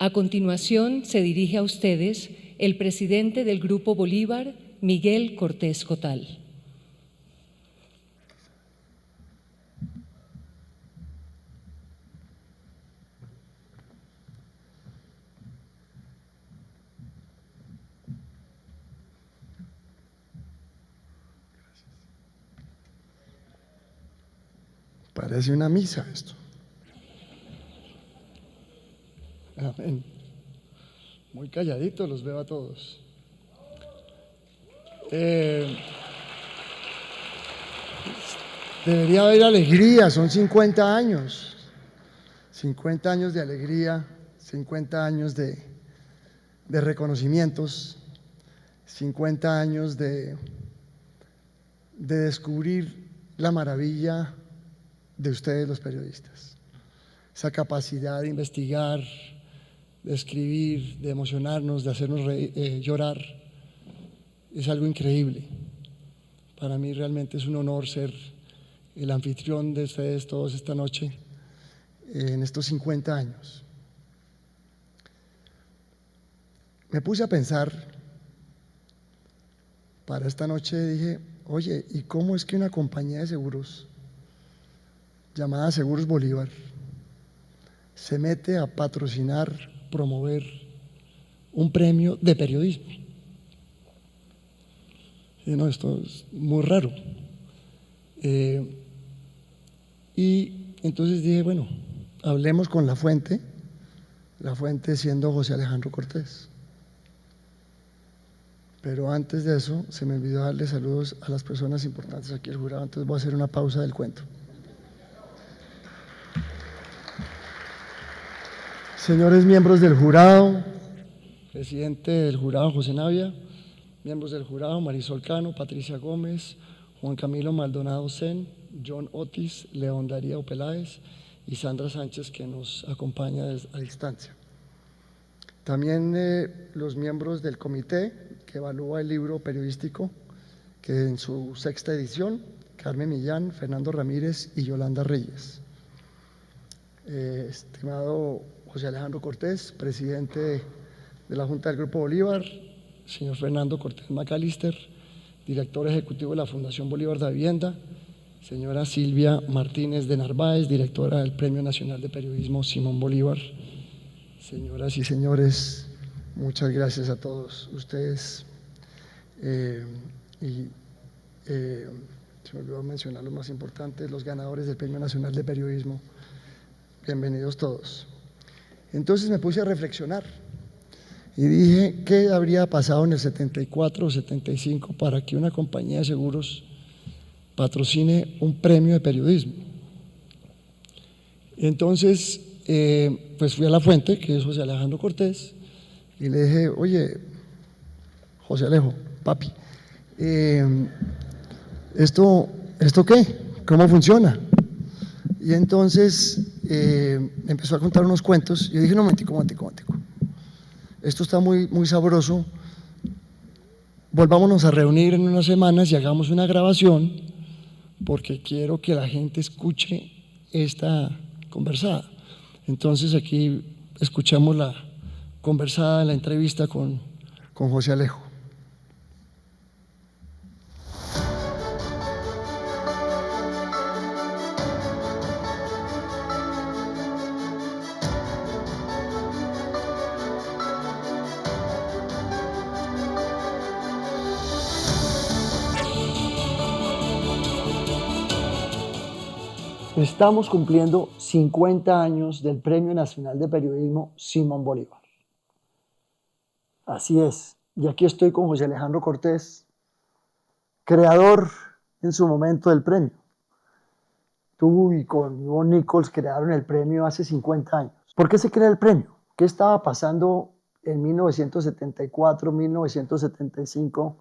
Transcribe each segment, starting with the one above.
A continuación, se dirige a ustedes el presidente del Grupo Bolívar, Miguel Cortés Cotal. Parece una misa esto. Amén. Muy calladitos los veo a todos. Debería haber alegría, son 50 años. 50 años de alegría, 50 años de reconocimientos, 50 años de descubrir la maravilla de ustedes los periodistas. Esa capacidad de investigar, de escribir, de emocionarnos, de hacernos llorar, es algo increíble. Para mí realmente es un honor ser el anfitrión de ustedes todos esta noche en estos 50 años. Me puse a pensar para esta noche, dije, oye, ¿y cómo es que una compañía de seguros llamada Seguros Bolívar se mete a patrocinar, promover un premio de periodismo? Y no, esto es muy raro. Y entonces dije, bueno, hablemos con la fuente siendo José Alejandro Cortés. Pero antes de eso, se me olvidó darle saludos a las personas importantes aquí del jurado, entonces voy a hacer una pausa del cuento. Señores miembros del jurado, presidente del jurado José Navia, miembros del jurado Marisol Cano, Patricia Gómez, Juan Camilo Maldonado Sen, John Otis, León Darío Peláez y Sandra Sánchez, que nos acompaña a distancia. También los miembros del comité que evalúa el libro periodístico, que en su 6ª edición, Carmen Millán, Fernando Ramírez y Yolanda Reyes. Estimado José Alejandro Cortés, presidente de la Junta del Grupo Bolívar, señor Fernando Cortés Macalister, director ejecutivo de la Fundación Bolívar de Vivienda, señora Silvia Martínez de Narváez, directora del Premio Nacional de Periodismo Simón Bolívar. Señoras y señores, muchas gracias a todos ustedes. Se me olvidó mencionar los más importantes, los ganadores del Premio Nacional de Periodismo. Bienvenidos todos. Entonces me puse a reflexionar y dije, ¿qué habría pasado en el 74 o 75 para que una compañía de seguros patrocine un premio de periodismo? Entonces, pues fui a la fuente, que es José Alejandro Cortés, y le dije, oye, José Alejo, papi, ¿esto qué? ¿Cómo funciona? Y entonces empezó a contar unos cuentos, y yo dije, no, momentico. Esto está muy sabroso, volvámonos a reunir en unas semanas y hagamos una grabación, porque quiero que la gente escuche esta conversada. Entonces aquí escuchamos la conversada, la entrevista con José Alejo. Estamos cumpliendo 50 años del Premio Nacional de Periodismo Simón Bolívar. Así es, y aquí estoy con José Alejandro Cortés, creador en su momento del premio. Tú y con Ivonne Nichols crearon el premio hace 50 años. ¿Por qué se crea el premio? ¿Qué estaba pasando en 1974, 1975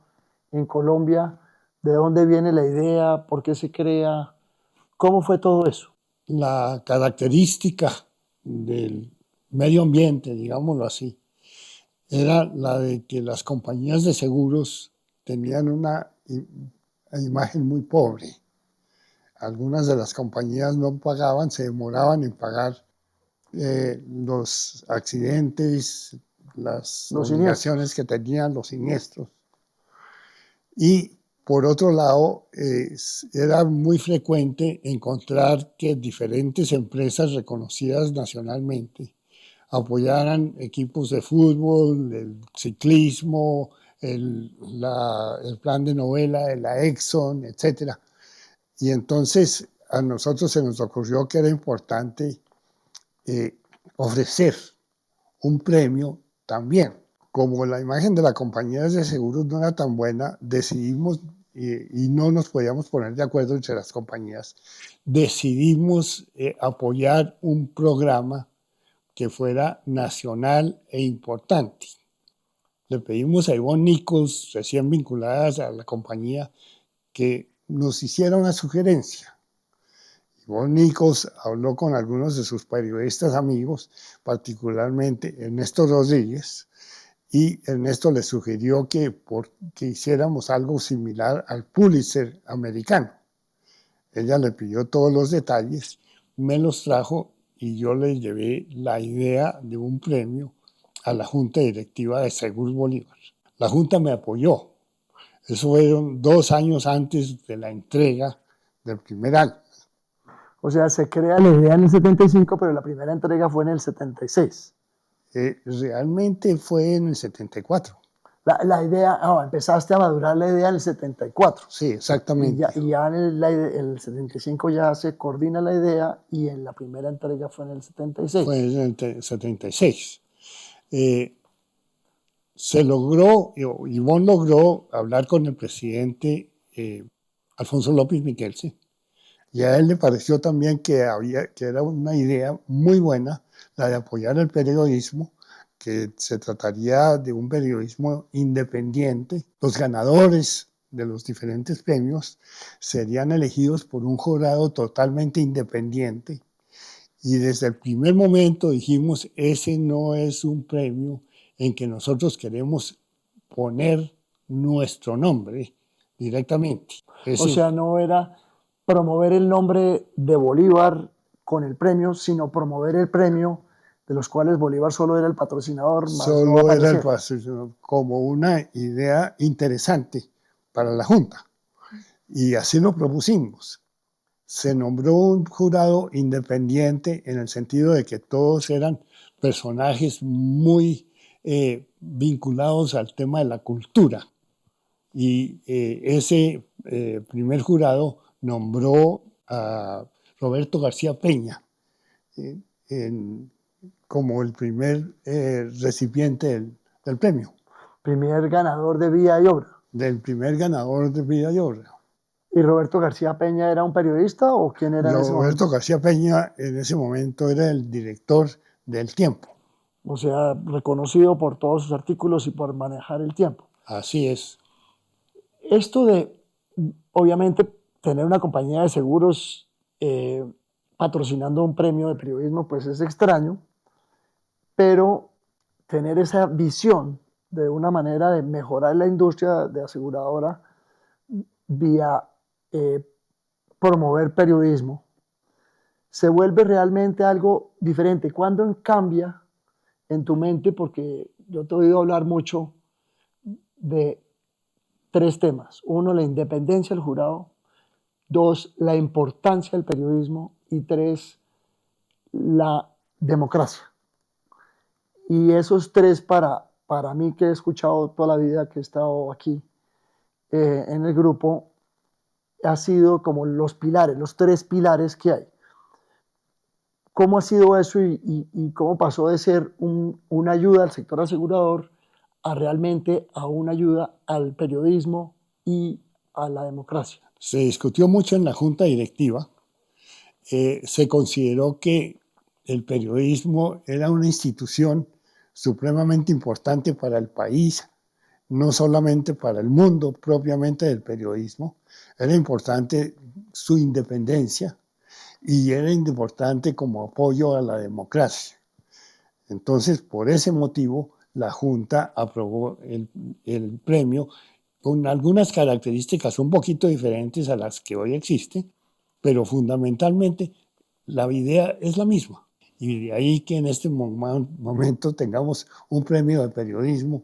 en Colombia? ¿De dónde viene la idea? ¿Por qué se crea? ¿Cómo fue todo eso? La característica del medio ambiente, digámoslo así, era la de que las compañías de seguros tenían una imagen muy pobre. Algunas de las compañías no pagaban, se demoraban en pagar los accidentes, las Los obligaciones que tenían, los siniestros. Y por otro lado, era muy frecuente encontrar que diferentes empresas reconocidas nacionalmente apoyaran equipos de fútbol, el ciclismo, el plan de novela de la Exxon, etc. Y entonces a nosotros se nos ocurrió que era importante ofrecer un premio también. Como la imagen de la compañía de seguros no era tan buena, decidimos, y no nos podíamos poner de acuerdo entre las compañías, decidimos apoyar un programa que fuera nacional e importante. Le pedimos a Ivonne Nichols, recién vinculadas a la compañía, que nos hiciera una sugerencia. Ivonne Nichols habló con algunos de sus periodistas amigos, particularmente Ernesto Rodríguez, y Ernesto le sugirió que hiciéramos algo similar al Pulitzer americano. Ella le pidió todos los detalles, me los trajo y yo le llevé la idea de un premio a la Junta Directiva de Seguros Bolívar. La Junta me apoyó. Eso fueron 2 años antes de la entrega del primer año. O sea, se crea la idea en el 75, pero la primera entrega fue en el 76. Realmente fue en el 74. La idea, empezaste a madurar la idea en el 74. Sí, exactamente. Y ya en el 75 ya se coordina la idea y en la primera entrega fue en el 76. Fue en el 76. Se logró, Ivonne logró hablar con el presidente Alfonso López Miquelsen, y a él le pareció también que era una idea muy buena la de apoyar el periodismo, que se trataría de un periodismo independiente. Los ganadores de los diferentes premios serían elegidos por un jurado totalmente independiente, y desde el primer momento dijimos, ese no es un premio en que nosotros queremos poner nuestro nombre directamente. O sea, no era promover el nombre de Bolívar con el premio, sino promover el premio de los cuales Bolívar solo era el patrocinador. Solo era el patrocinador, como una idea interesante para la Junta. Y así lo propusimos. Se nombró un jurado independiente en el sentido de que todos eran personajes muy vinculados al tema de la cultura. Y ese primer jurado nombró a Roberto García Peña como el primer recipiente del premio. Primer ganador de Vida y Obra. Del primer ganador de Vida y Obra. ¿Y Roberto García Peña era un periodista o quién era en ese momento? Roberto García Peña en ese momento era el director del Tiempo. O sea, reconocido por todos sus artículos y por manejar el tiempo. Así es. Esto de, obviamente, tener una compañía de seguros patrocinando un premio de periodismo, pues es extraño, pero tener esa visión de una manera de mejorar la industria de aseguradora vía promover periodismo, se vuelve realmente algo diferente. ¿Cuándo cambia en tu mente? Porque yo te he oído hablar mucho de 3 temas. 1, la independencia del jurado. 2, la importancia del periodismo. Y 3, la democracia. Y esos 3 para mí, que he escuchado toda la vida que he estado aquí en el grupo, ha sido como los pilares, los 3 pilares que hay. ¿Cómo ha sido eso y cómo pasó de ser una ayuda al sector asegurador a realmente a una ayuda al periodismo y a la democracia? Se discutió mucho en la Junta Directiva. Se consideró que el periodismo era una institución supremamente importante para el país, no solamente para el mundo propiamente del periodismo. Era importante su independencia y era importante como apoyo a la democracia. Entonces, por ese motivo, la Junta aprobó el premio con algunas características un poquito diferentes a las que hoy existen, pero fundamentalmente la idea es la misma. Y de ahí que en este momento tengamos un premio de periodismo,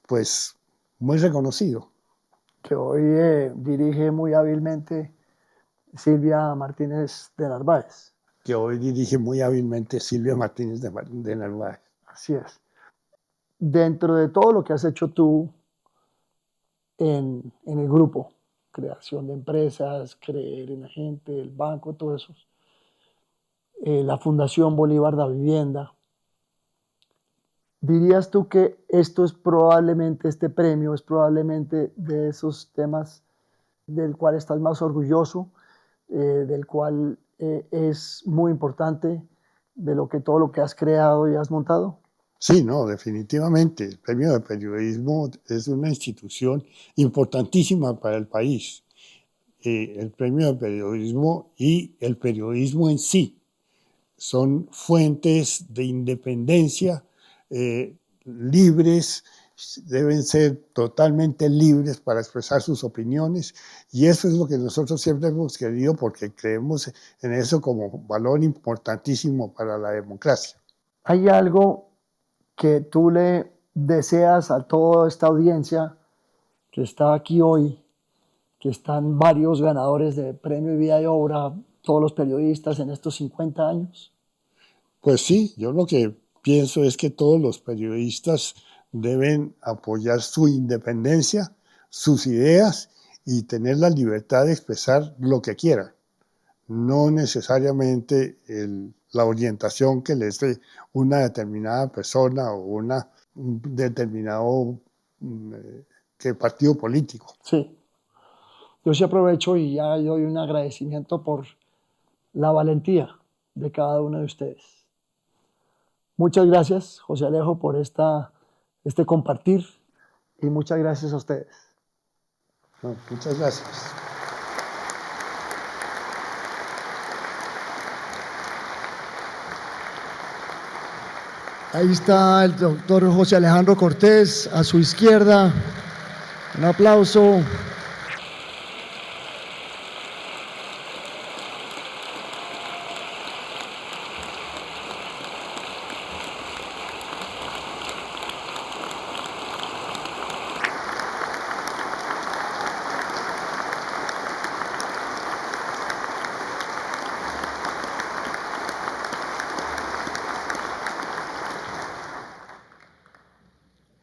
pues muy reconocido. Que hoy dirige muy hábilmente Silvia Martínez de Narváez. Que hoy dirige muy hábilmente Silvia Martínez de Narváez. Así es. Dentro de todo lo que has hecho tú en el grupo, creación de empresas, creer en la gente, el banco, todo eso, la Fundación Bolívar da Vivienda, ¿dirías tú que esto es probablemente, este premio es probablemente de esos temas del cual estás más orgulloso, del cual es muy importante de todo lo que has creado y has montado? Sí, no, definitivamente. El Premio de Periodismo es una institución importantísima para el país. El Premio de Periodismo y el periodismo en sí son fuentes de independencia libres, deben ser totalmente libres para expresar sus opiniones, y eso es lo que nosotros siempre hemos querido porque creemos en eso como valor importantísimo para la democracia. ¿Hay algo que tú le deseas a toda esta audiencia que está aquí hoy, que están varios ganadores de Premio Vida y Obra, todos los periodistas en estos 50 años? Pues sí, yo lo que pienso es que todos los periodistas deben apoyar su independencia, sus ideas y tener la libertad de expresar lo que quieran, no necesariamente la orientación que les dé una determinada persona o un determinado partido político. Sí. Yo sí aprovecho y ya doy un agradecimiento por la valentía de cada uno de ustedes. Muchas gracias, José Alejo, por este compartir, y muchas gracias a ustedes. No, muchas gracias. Ahí está el doctor José Alejandro Cortés, a su izquierda. Un aplauso.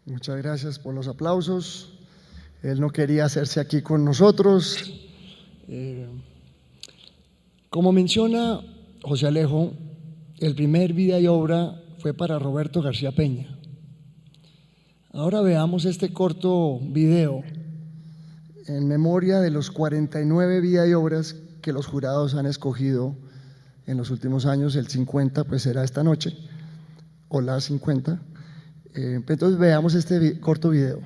Muchas gracias por los aplausos. Él no quería hacerse aquí con nosotros. Como menciona José Alejo, el primer Vida y Obra fue para Roberto García Peña. Ahora veamos este corto video en memoria de los 49 Vida y Obras que los jurados han escogido en los últimos años. El 50 pues será esta noche, o las 50. Entonces veamos este corto video.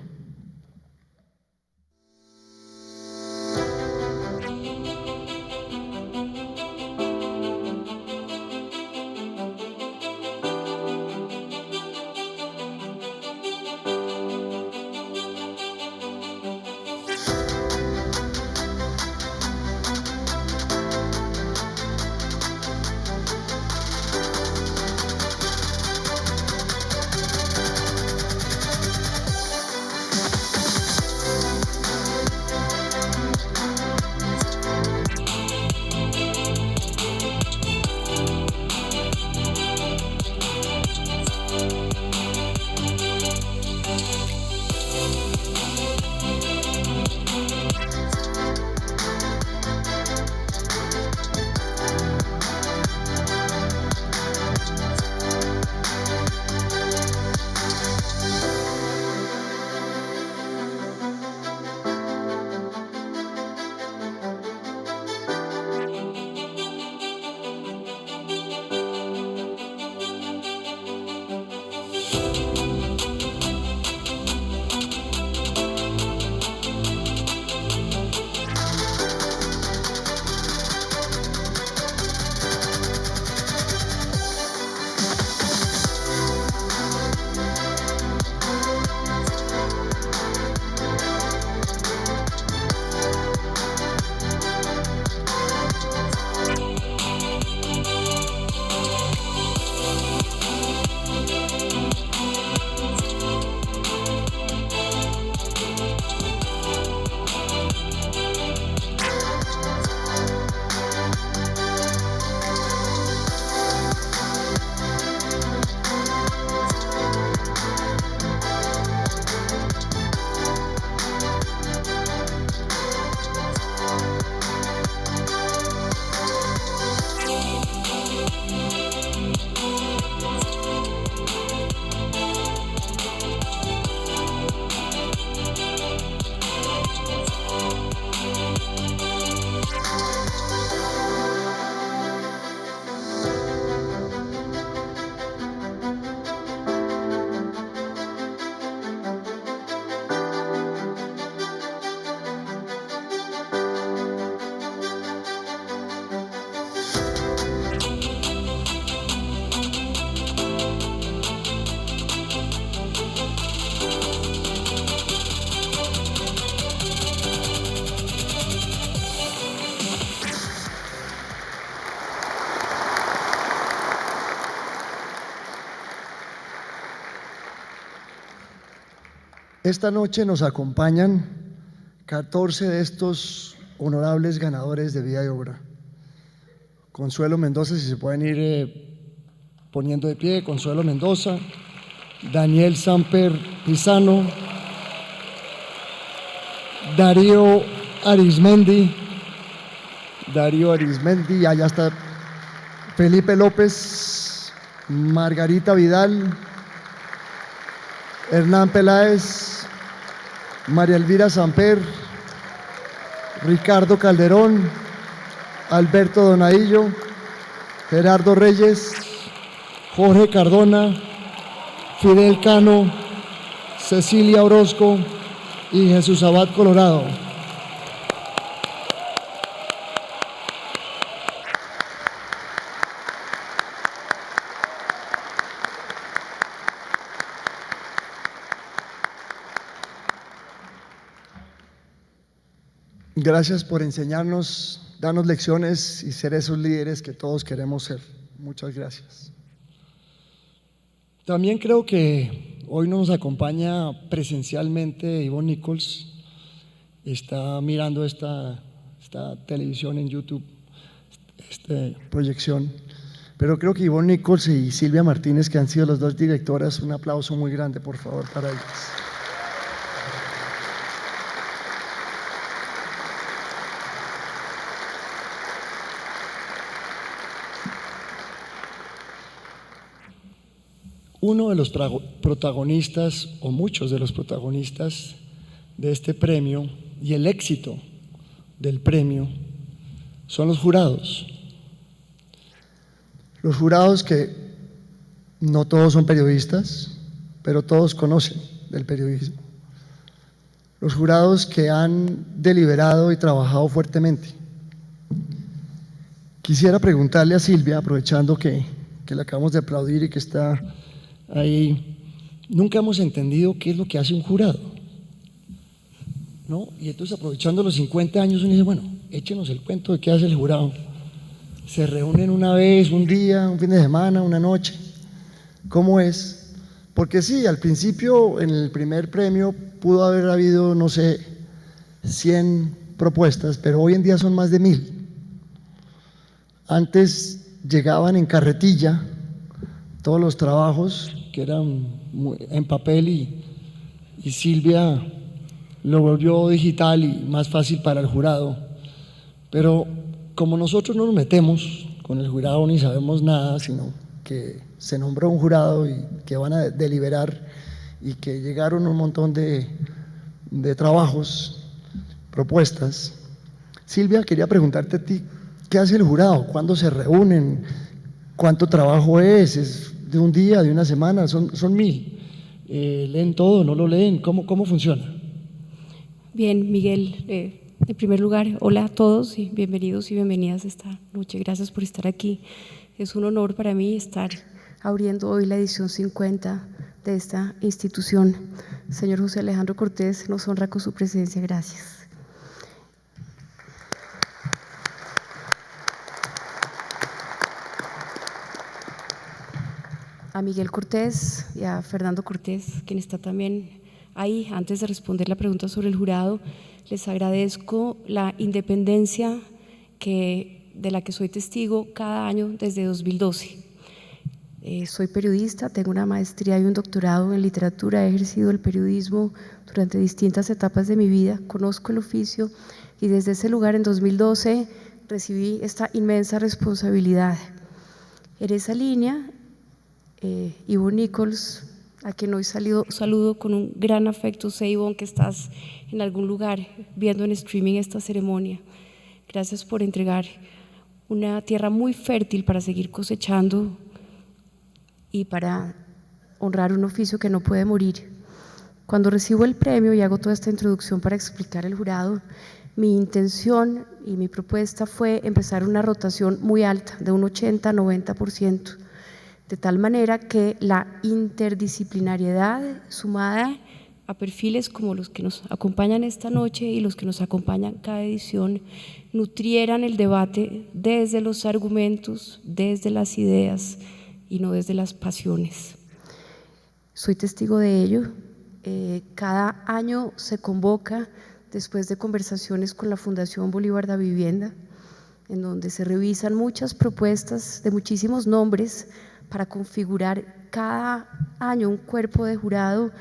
Esta noche nos acompañan 14 de estos honorables ganadores de Vida y Obra. Consuelo Mendoza, si se pueden ir poniendo de pie. Consuelo Mendoza, Daniel Samper Pisano, Darío Arismendi, allá está Felipe López, Margarita Vidal, Hernán Peláez, María Elvira Samper, Ricardo Calderón, Alberto Donadillo, Gerardo Reyes, Jorge Cardona, Fidel Cano, Cecilia Orozco y Jesús Abad Colorado. Gracias por enseñarnos, darnos lecciones y ser esos líderes que todos queremos ser. Muchas gracias. También creo que hoy nos acompaña presencialmente Yvonne Nichols. Está mirando esta televisión en YouTube, esta proyección. Pero creo que Yvonne Nichols y Silvia Martínez, que han sido las dos directoras, un aplauso muy grande, por favor, para ellas. Uno de los protagonistas, o muchos de los protagonistas de este premio y el éxito del premio son los jurados. Los jurados que no todos son periodistas, pero todos conocen del periodismo. Los jurados que han deliberado y trabajado fuertemente. Quisiera preguntarle a Silvia, aprovechando que le acabamos de aplaudir y que está ahí, nunca hemos entendido qué es lo que hace un jurado, ¿no? Y entonces, aprovechando los 50 años, uno dice, bueno, échenos el cuento de qué hace el jurado. Se reúnen una vez, un día, un fin de semana, una noche. ¿Cómo es? Porque sí, al principio, en el primer premio, pudo haber habido, no sé, 100 propuestas, pero hoy en día son más de 1000. Antes llegaban en carretilla todos los trabajos que eran en papel y Silvia lo volvió digital y más fácil para el jurado. Pero como nosotros no nos metemos con el jurado ni sabemos nada, sino que se nombró un jurado y que van a deliberar y que llegaron un montón de trabajos, propuestas. Silvia, quería preguntarte a ti, ¿qué hace el jurado? ¿Cuándo se reúnen? ¿Cuánto trabajo es? ¿Es de un día, de una semana? Son 1000. ¿Leen todo? ¿No lo leen? ¿Cómo funciona? Bien, Miguel, en primer lugar, hola a todos y bienvenidos y bienvenidas esta noche. Gracias por estar aquí. Es un honor para mí estar abriendo hoy la edición 50 de esta institución. Señor José Alejandro Cortés, nos honra con su presencia. Gracias. A Miguel Cortés y a Fernando Cortés, quien está también ahí, antes de responder la pregunta sobre el jurado, les agradezco la independencia de la que soy testigo cada año desde 2012. Soy periodista, tengo una maestría y un doctorado en literatura, he ejercido el periodismo durante distintas etapas de mi vida, conozco el oficio y desde ese lugar en 2012 recibí esta inmensa responsabilidad. En esa línea, Yvonne Nichols, a quien hoy saludo con un gran afecto. Sé, Yvonne, que estás en algún lugar viendo en streaming esta ceremonia. Gracias por entregar una tierra muy fértil para seguir cosechando y para honrar un oficio que no puede morir. Cuando recibo el premio y hago toda esta introducción para explicar el jurado, mi intención y mi propuesta fue empezar una rotación muy alta, de un 80-90%, de tal manera que la interdisciplinariedad sumada a perfiles como los que nos acompañan esta noche y los que nos acompañan cada edición nutrieran el debate desde los argumentos, desde las ideas y no desde las pasiones. Soy testigo de ello. cada año se convoca después de conversaciones con la Fundación Bolívar da Vivienda, en donde se revisan muchas propuestas de muchísimos nombres para configurar cada año un cuerpo de jurado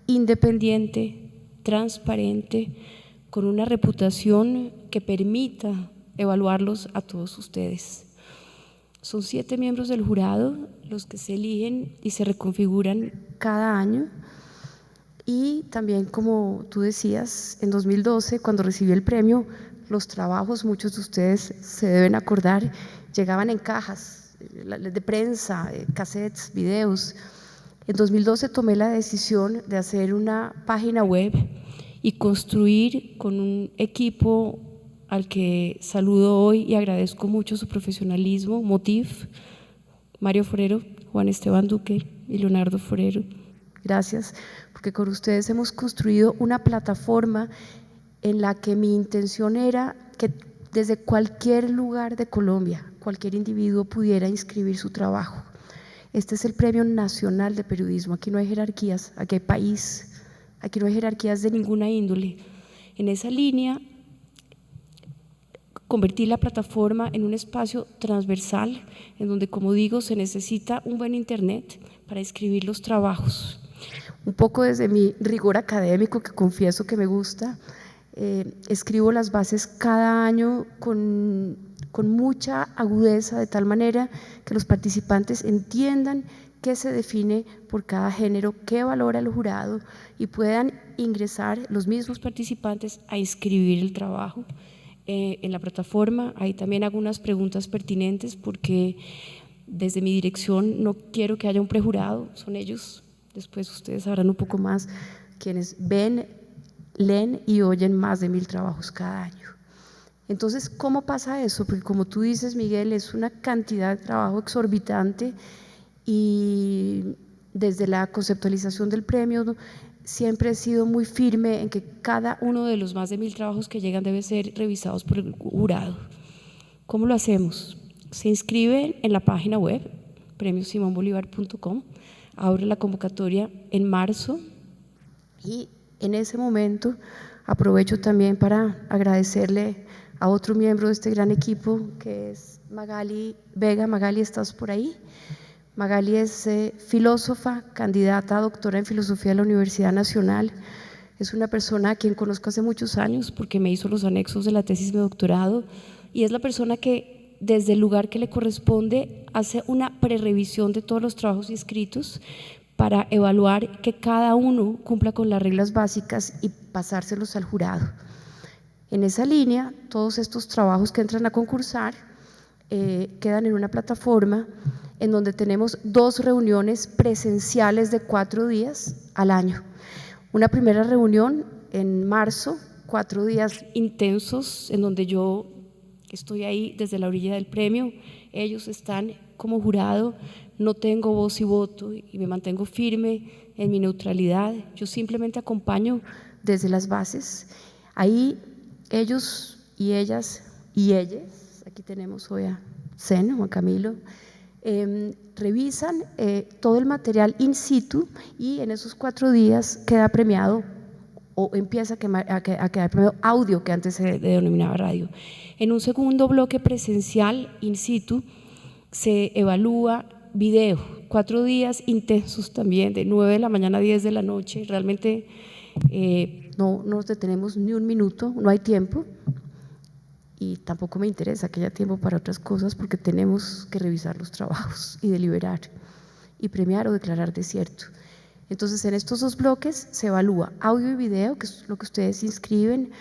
independiente, transparente, con una reputación que permita evaluarlos a todos ustedes. Son 7 miembros del jurado los que se eligen y se reconfiguran cada año. Y también, como tú decías, en 2012, cuando recibí el premio, los trabajos, muchos de ustedes se deben acordar, llegaban en cajas de prensa, cassettes, videos. En 2012 tomé la decisión de hacer una página web y construir con un equipo al que saludo hoy y agradezco mucho su profesionalismo, Motif, Mario Forero, Juan Esteban Duque y Leonardo Forero. Gracias, porque con ustedes hemos construido una plataforma en la que mi intención era que desde cualquier lugar de Colombia, cualquier individuo pudiera inscribir su trabajo. Este es el Premio Nacional de Periodismo, aquí no hay jerarquías, aquí hay país, aquí no hay jerarquías de ninguna índole. En esa línea, convertir la plataforma en un espacio transversal, en donde, como digo, se necesita un buen internet para escribir los trabajos. Un poco desde mi rigor académico, que confieso que me gusta, escribo las bases cada año con mucha agudeza, de tal manera que los participantes entiendan qué se define por cada género, qué valora el jurado y puedan ingresar los mismos participantes a inscribir el trabajo en la plataforma. Ahí también hago unas preguntas pertinentes porque desde mi dirección no quiero que haya un prejurado, son ellos, después ustedes sabrán un poco más, quienes ven, leen y oyen más de 1000 trabajos cada año. Entonces, ¿cómo pasa eso? Porque como tú dices, Miguel, es una cantidad de trabajo exorbitante y desde la conceptualización del premio siempre he sido muy firme en que cada uno de los más de 1000 trabajos que llegan debe ser revisados por el jurado. ¿Cómo lo hacemos? Se inscriben en la página web premiosimonbolivar.com, abre la convocatoria en marzo y en ese momento aprovecho también para agradecerle a otro miembro de este gran equipo que es Magali Vega. Magali, ¿estás por ahí? Magali es filósofa, candidata a doctora en filosofía de la Universidad Nacional. Es una persona a quien conozco hace muchos años porque me hizo los anexos de la tesis de doctorado y es la persona que desde el lugar que le corresponde hace una prerevisión de todos los trabajos inscritos para evaluar que cada uno cumpla con las reglas básicas y pasárselos al jurado. En esa línea, todos estos trabajos que entran a concursar quedan en una plataforma en donde tenemos 2 reuniones presenciales de 4 días al año. Una primera reunión en marzo, 4 días intensos en donde yo estoy ahí desde la orilla del premio, ellos están como jurado, no tengo voz y voto y me mantengo firme en mi neutralidad, yo simplemente acompaño desde las bases. Ahí ellos y ellas y ellas, aquí tenemos hoy a Zen, Juan Camilo, revisan todo el material in situ y en esos 4 días queda premiado o empieza a quedar premiado audio, que antes se denominaba radio. En un segundo bloque presencial in situ se evalúa video, 4 días intensos también, de 9 de la mañana a 10 de la noche, realmente no nos detenemos ni un minuto, no hay tiempo y tampoco me interesa que haya tiempo para otras cosas porque tenemos que revisar los trabajos y deliberar y premiar o declarar desierto. Entonces en estos 2 bloques se evalúa audio y video, que es lo que ustedes inscriben.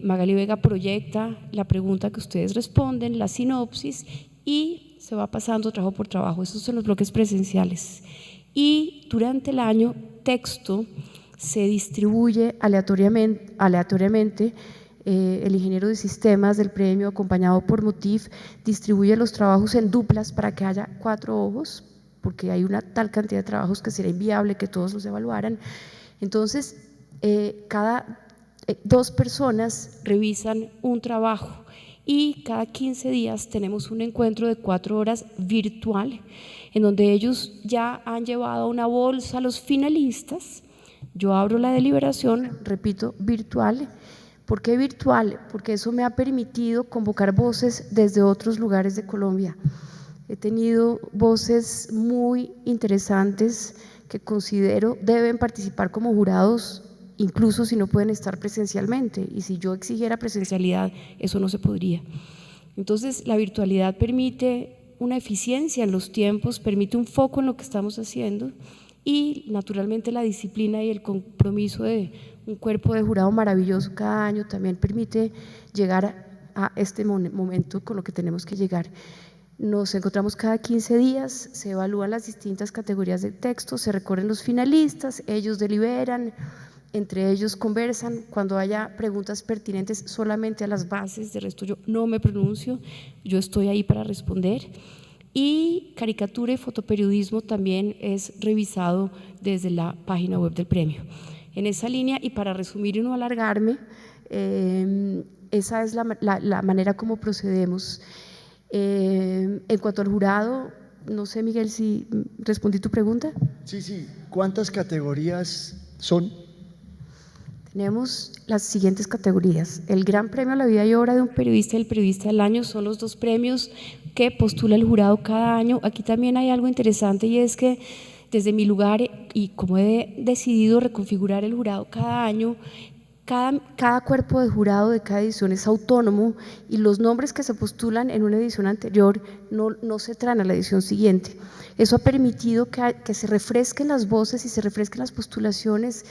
Magali Vega proyecta la pregunta que ustedes responden, la sinopsis y se va pasando trabajo por trabajo. Esos son los bloques presenciales. Y durante el año, texto se distribuye aleatoriamente. El ingeniero de sistemas del premio, acompañado por Motif, distribuye los trabajos en duplas para que haya 4 ojos, porque hay una tal cantidad de trabajos que sería inviable que todos los evaluaran. Entonces, cada 2 personas revisan un trabajo y cada 15 días tenemos un encuentro de 4 horas virtual en donde ellos ya han llevado una bolsa a los finalistas. Yo abro la deliberación, repito, virtual. ¿Por qué virtual? Porque eso me ha permitido convocar voces desde otros lugares de Colombia. He tenido voces muy interesantes que considero deben participar como jurados, incluso si no pueden estar presencialmente, y si yo exigiera presencialidad, eso no se podría. Entonces, la virtualidad permite una eficiencia en los tiempos, permite un foco en lo que estamos haciendo y naturalmente la disciplina y el compromiso de un cuerpo de jurado maravilloso cada año también permite llegar a este momento con lo que tenemos que llegar. Nos encontramos cada 15 días, se evalúan las distintas categorías de texto, se recorren los finalistas, ellos deliberan, entre ellos conversan, cuando haya preguntas pertinentes solamente a las bases, de resto yo no me pronuncio, yo estoy ahí para responder. Y caricatura y fotoperiodismo también es revisado desde la página web del premio. En esa línea, y para resumir y no alargarme, esa es la manera como procedemos. En cuanto al jurado, no sé, Miguel, si respondí tu pregunta. Sí. ¿Cuántas categorías son? Tenemos las siguientes categorías. El Gran Premio a la Vida y Obra de un Periodista y el Periodista del Año son los 2 premios que postula el jurado cada año. Aquí también hay algo interesante y es que desde mi lugar y como he decidido reconfigurar el jurado cada año, cada cuerpo de jurado de cada edición es autónomo y los nombres que se postulan en una edición anterior no se traen a la edición siguiente. Eso ha permitido que se refresquen las voces y se refresquen las postulaciones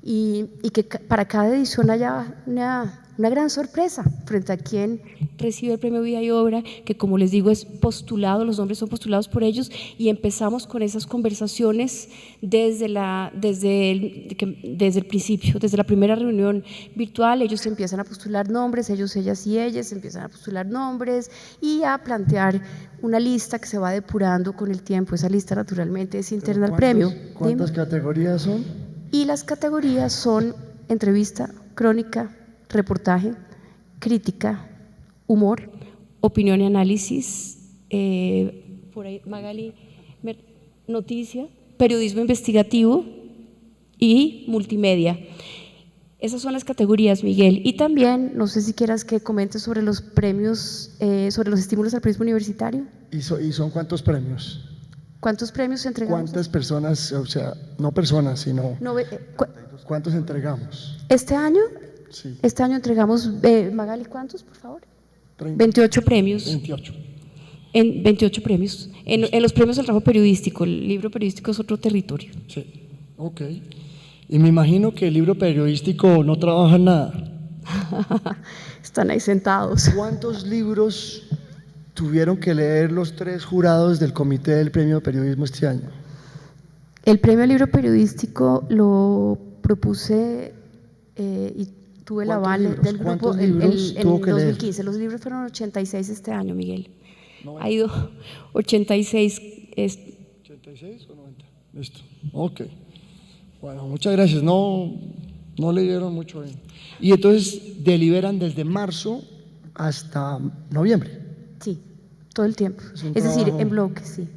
y que para cada edición haya una gran sorpresa frente a quien recibe el premio Vida y Obra, que como les digo es postulado, los nombres son postulados por ellos y empezamos con esas conversaciones desde el principio, desde la primera reunión virtual. Ellos empiezan a postular nombres, ellos, ellas y ellas empiezan a postular nombres y a plantear una lista que se va depurando con el tiempo. Esa lista naturalmente es interna al premio. ¿Cuántas categorías son? Y las categorías son entrevista, crónica, reportaje, crítica, humor, opinión y análisis, por ahí Magali, noticia, periodismo investigativo y multimedia. Esas son las categorías, Miguel. Y también, no sé si quieras que comentes sobre los premios, sobre los estímulos al periodismo universitario. ¿Y son cuántos premios? ¿Cuántos premios entregamos? ¿Cuántas personas, o sea, no personas, sino cuántos entregamos? ¿Este año? Sí. Este año entregamos, Magali, ¿cuántos, por favor? 30. 28 premios. 28. En 28 premios. En los premios del trabajo periodístico, el libro periodístico es otro territorio. Sí, ok. Y me imagino que el libro periodístico no trabaja en nada. Están ahí sentados. ¿Cuántos libros tuvieron que leer los 3 jurados del Comité del Premio Periodismo este año? El premio al libro periodístico lo propuse y tuve el aval del grupo en 2015. Los libros fueron 86 este año, Miguel. Ha ido 86. ¿86 o 90? Listo, ok. Bueno, muchas gracias. No leyeron mucho bien. Y entonces deliberan desde marzo hasta noviembre. Sí, todo el tiempo. Es decir, en bloques, sí.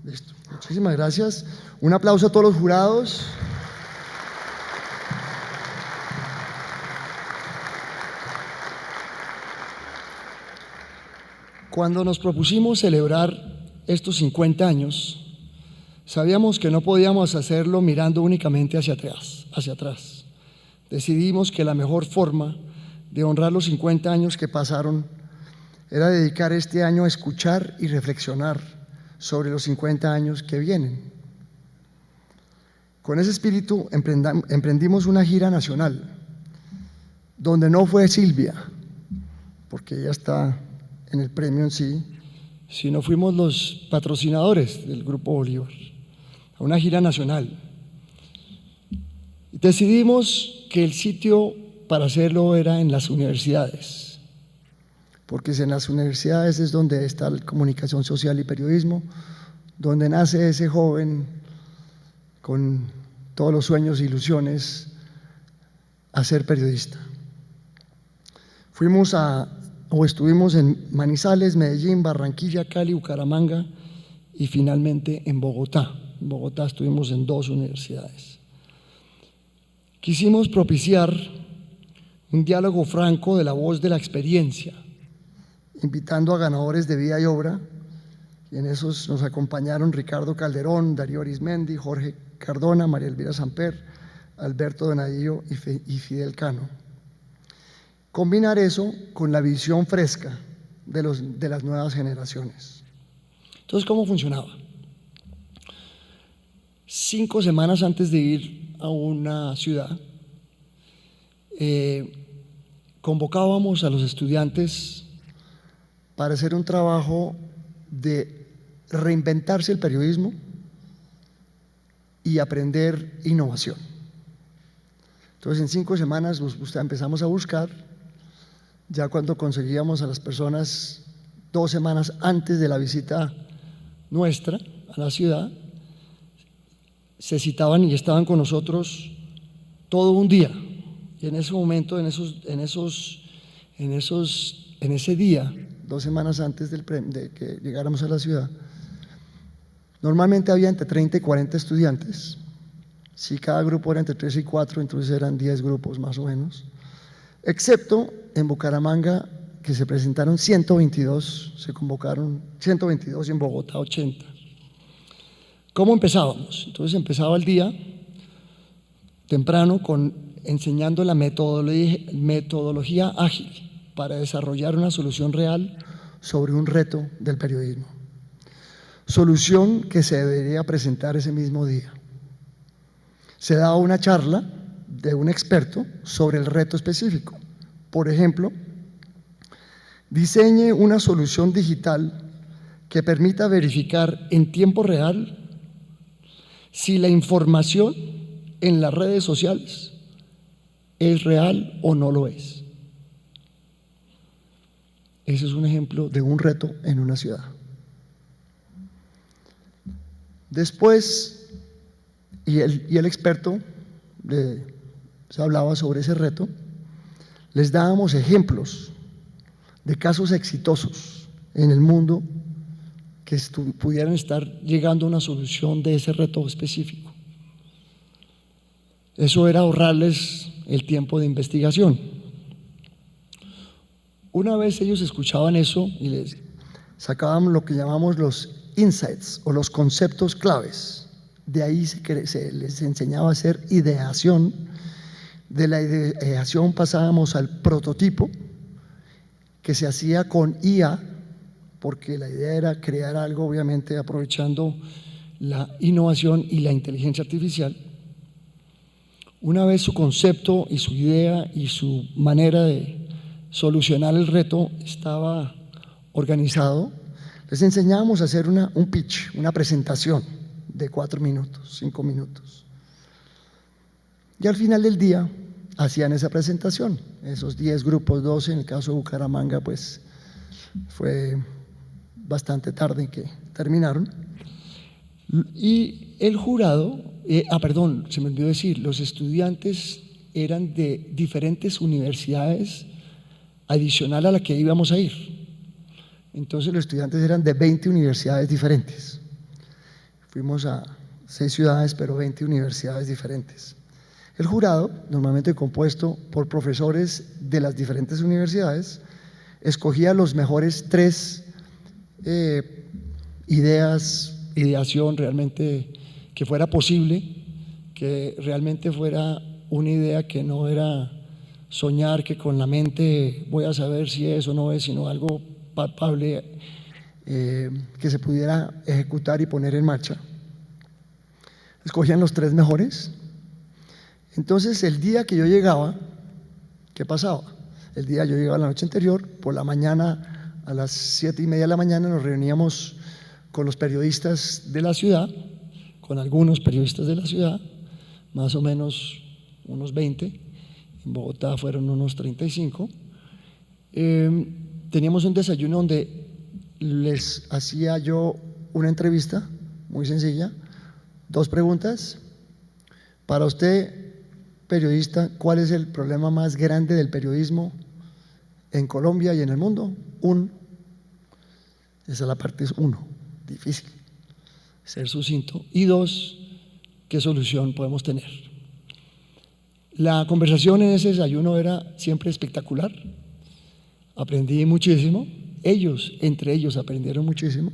Listo, muchísimas gracias. Un aplauso a todos los jurados. Cuando nos propusimos celebrar estos 50 años, sabíamos que no podíamos hacerlo mirando únicamente hacia atrás. Decidimos que la mejor forma de honrar los 50 años que pasaron era dedicar este año a escuchar y reflexionar sobre los 50 años que vienen. Con ese espíritu emprendimos una gira nacional, donde no fue Silvia, porque ella está en el premio en sí, sino fuimos los patrocinadores del Grupo Bolívar, a una gira nacional. Decidimos que el sitio para hacerlo era en las universidades, porque en las universidades es donde está la comunicación social y periodismo, donde nace ese joven con todos los sueños e ilusiones a ser periodista. Fuimos a estuvimos en Manizales, Medellín, Barranquilla, Cali, Bucaramanga y finalmente en Bogotá. En Bogotá estuvimos en 2 universidades. Quisimos propiciar un diálogo franco de la voz de la experiencia, invitando a ganadores de vida y obra, y en esos nos acompañaron Ricardo Calderón, Darío Arizmendi, Jorge Cardona, María Elvira Samper, Alberto Donadillo y Fidel Cano. Combinar eso con la visión fresca de las nuevas generaciones. Entonces, ¿cómo funcionaba? 5 semanas antes de ir a una ciudad, convocábamos a los estudiantes para hacer un trabajo de reinventarse el periodismo y aprender innovación. Entonces, en 5 semanas empezamos a buscar. Ya cuando conseguíamos a las personas 2 semanas antes de la visita nuestra a la ciudad, se citaban y estaban con nosotros todo un día. Y en ese momento, en ese día, 2 semanas antes de que llegáramos a la ciudad, normalmente había entre 30 y 40 estudiantes. Si cada grupo era entre 3 y 4, entonces eran 10 grupos más o menos. Excepto en Bucaramanga, que se presentaron 122, se convocaron 122 y en Bogotá 80. ¿Cómo empezábamos? Entonces empezaba el día temprano enseñando la metodología ágil para desarrollar una solución real sobre un reto del periodismo. Solución que se debería presentar ese mismo día. Se daba una charla de un experto sobre el reto específico. Por ejemplo, diseñe una solución digital que permita verificar en tiempo real si la información en las redes sociales es real o no lo es. Ese es un ejemplo de un reto en una ciudad. Después, y el experto se hablaba sobre ese reto, les dábamos ejemplos de casos exitosos en el mundo que pudieran estar llegando a una solución de ese reto específico. Eso era ahorrarles el tiempo de investigación. Una vez ellos escuchaban eso y les sacábamos lo que llamamos los insights o los conceptos claves. De ahí se les enseñaba a hacer ideación. De la ideación pasábamos al prototipo, que se hacía con IA, porque la idea era crear algo, obviamente, aprovechando la innovación y la inteligencia artificial. Una vez su concepto y su idea y su manera de solucionar el reto estaba organizado, les enseñábamos a hacer un pitch, una presentación de 4 minutos, 5 minutos. Y al final del día hacían esa presentación, esos 10 grupos, 12, en el caso de Bucaramanga, pues fue bastante tarde en que terminaron. Y el jurado, se me olvidó decir, los estudiantes eran de diferentes universidades adicional a la que íbamos a ir. Entonces los estudiantes eran de 20 universidades diferentes. Fuimos a 6 ciudades, pero 20 universidades diferentes. El jurado, normalmente compuesto por profesores de las diferentes universidades, escogía los mejores 3 ideación realmente que fuera posible, que realmente fuera una idea que no era soñar que con la mente voy a saber si es o no es, sino algo palpable que se pudiera ejecutar y poner en marcha. Escogían los 3 mejores. Entonces, el día que yo llegaba, ¿qué pasaba? El día yo llegaba la noche anterior, por la mañana, a las 7:30 de la mañana, nos reuníamos con los periodistas de la ciudad, con algunos periodistas de la ciudad, más o menos unos 20, en Bogotá fueron unos 35. Teníamos un desayuno donde les hacía yo una entrevista muy sencilla, 2 preguntas. Para usted, periodista, ¿cuál es el problema más grande del periodismo en Colombia y en el mundo? Esa es la parte 1, difícil. Ser sucinto. Y 2, ¿qué solución podemos tener? La conversación en ese desayuno era siempre espectacular. Aprendí muchísimo. Ellos, entre ellos, aprendieron muchísimo.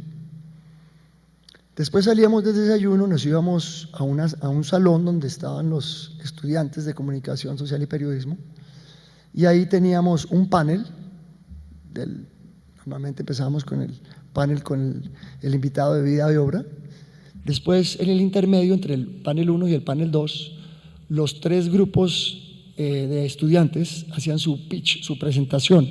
Después salíamos del desayuno, nos íbamos a un salón donde estaban los estudiantes de Comunicación Social y Periodismo, y ahí teníamos un panel, normalmente empezábamos con el panel con el invitado de vida y obra. Después, en el intermedio entre el panel 1 y el panel 2, los 3 grupos de estudiantes hacían su pitch, su presentación,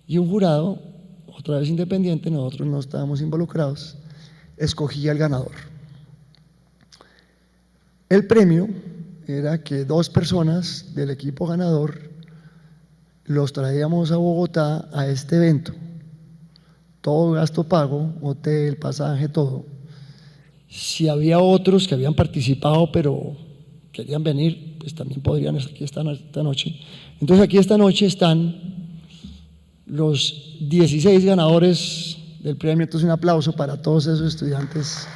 y un jurado, otra vez independiente, nosotros no estábamos involucrados, escogía el ganador. El premio era que 2 personas del equipo ganador los traíamos a Bogotá a este evento, todo gasto pago, hotel, pasaje, todo. Si había otros que habían participado pero querían venir, pues también podrían estar aquí esta noche. Entonces aquí esta noche están los 16 ganadores del premio. Entonces un aplauso para todos esos estudiantes.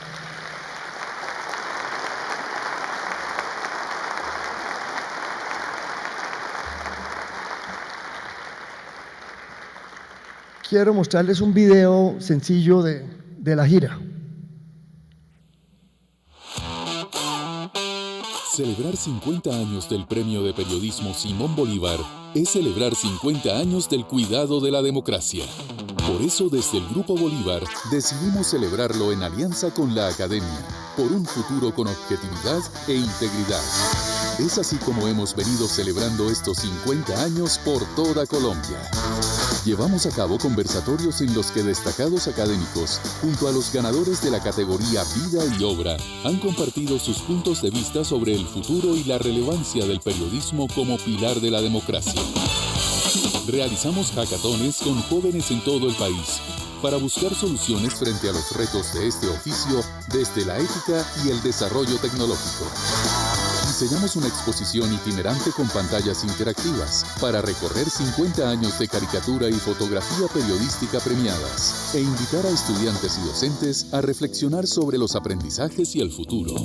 Quiero mostrarles un video sencillo de la gira. Celebrar 50 años del Premio de Periodismo Simón Bolívar es celebrar 50 años del cuidado de la democracia. Por eso, desde el Grupo Bolívar, decidimos celebrarlo en alianza con la Academia, por un futuro con objetividad e integridad. Es así como hemos venido celebrando estos 50 años por toda Colombia. Llevamos a cabo conversatorios en los que destacados académicos, junto a los ganadores de la categoría Vida y Obra, han compartido sus puntos de vista sobre el futuro y la relevancia del periodismo como pilar de la democracia. Realizamos hackatones con jóvenes en todo el país para buscar soluciones frente a los retos de este oficio desde la ética y el desarrollo tecnológico. Diseñamos una exposición itinerante con pantallas interactivas para recorrer 50 años de caricatura y fotografía periodística premiadas e invitar a estudiantes y docentes a reflexionar sobre los aprendizajes y el futuro.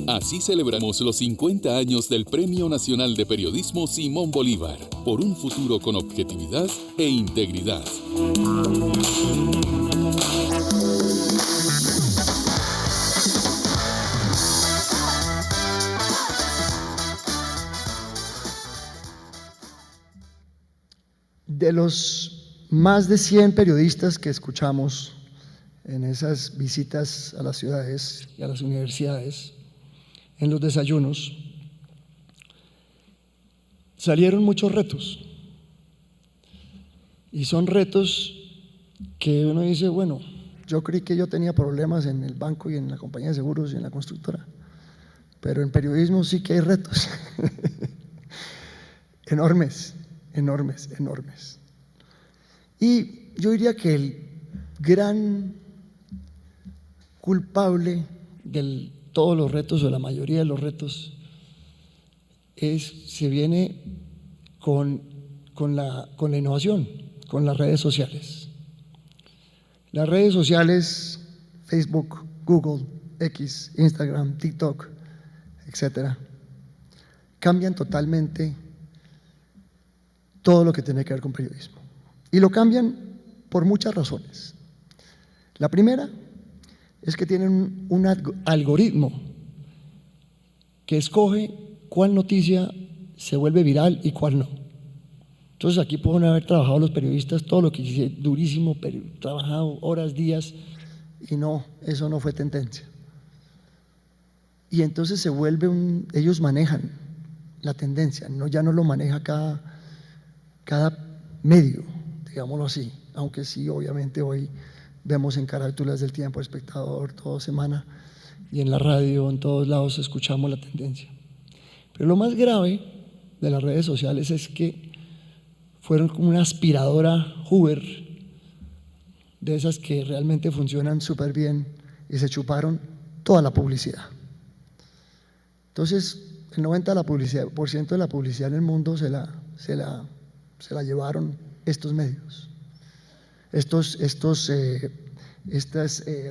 Así celebramos los 50 años del Premio Nacional de Periodismo Simón Bolívar, por un futuro con objetividad e integridad. De los más de 100 periodistas que escuchamos en esas visitas a las ciudades y a las universidades, en los desayunos, salieron muchos retos. Y son retos que uno dice, bueno, yo creí que yo tenía problemas en el banco y en la compañía de seguros y en la constructora, pero en periodismo sí que hay retos. Enormes. Enormes, enormes. Y yo diría que el gran culpable de todos los retos, o la mayoría de los retos, se viene con la innovación, con las redes sociales. Las redes sociales, Facebook, Google, X, Instagram, TikTok, etcétera, cambian totalmente todo lo que tiene que ver con periodismo. Y lo cambian por muchas razones. La primera es que tienen un algoritmo que escoge cuál noticia se vuelve viral y cuál no. Entonces aquí pueden haber trabajado los periodistas todo lo que hice durísimo, trabajado horas, días, y no, eso no fue tendencia. Y entonces se vuelve ellos manejan la tendencia, ya no lo maneja cada medio, digámoslo así, aunque sí, obviamente hoy vemos en carátulas del Tiempo, Espectador, toda semana, y en la radio, en todos lados escuchamos la tendencia. Pero lo más grave de las redes sociales es que fueron como una aspiradora Hoover, de esas que realmente funcionan súper bien, y se chuparon toda la publicidad. Entonces, el 90% de la publicidad en el mundo se la se la llevaron estos medios, estas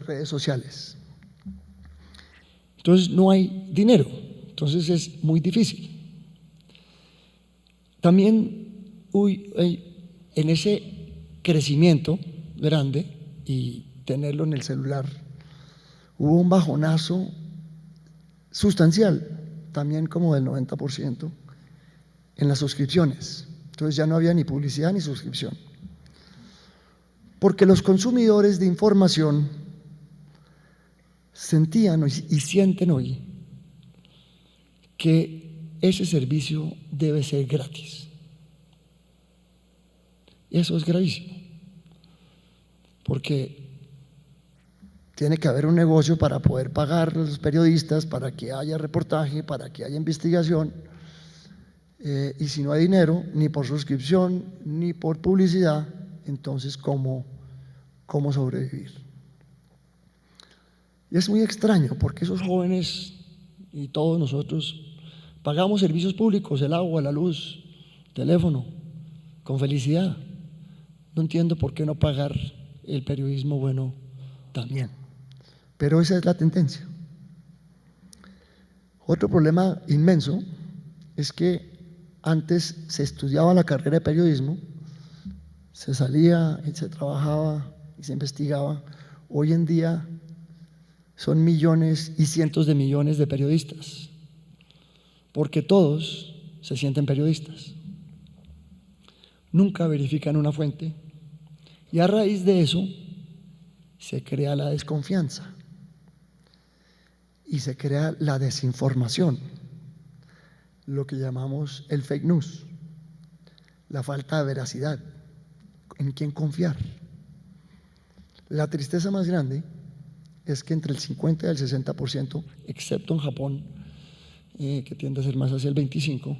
redes sociales. Entonces no hay dinero, entonces es muy difícil. También en ese crecimiento grande y tenerlo en el celular, hubo un bajonazo sustancial, también como del 90%, en las suscripciones. Entonces ya no había ni publicidad ni suscripción. Porque los consumidores de información sentían y sienten hoy que ese servicio debe ser gratis. Y eso es gravísimo, porque tiene que haber un negocio para poder pagar a los periodistas, para que haya reportaje, para que haya investigación, y si no hay dinero, ni por suscripción, ni por publicidad, entonces ¿cómo sobrevivir? Y es muy extraño, porque esos jóvenes y todos nosotros pagamos servicios públicos, el agua, la luz, teléfono, con felicidad. No entiendo por qué no pagar el periodismo bueno también. Pero esa es la tendencia. Otro problema inmenso es que antes se estudiaba la carrera de periodismo, se salía y se trabajaba y se investigaba. Hoy en día son millones y cientos de millones de periodistas, porque todos se sienten periodistas. Nunca verifican una fuente y a raíz de eso se crea la desconfianza y se crea la desinformación, lo que llamamos el fake news, la falta de veracidad, en quién confiar. La tristeza más grande es que entre el 50 y el 60%, excepto en Japón, que tiende a ser más hacia el 25%,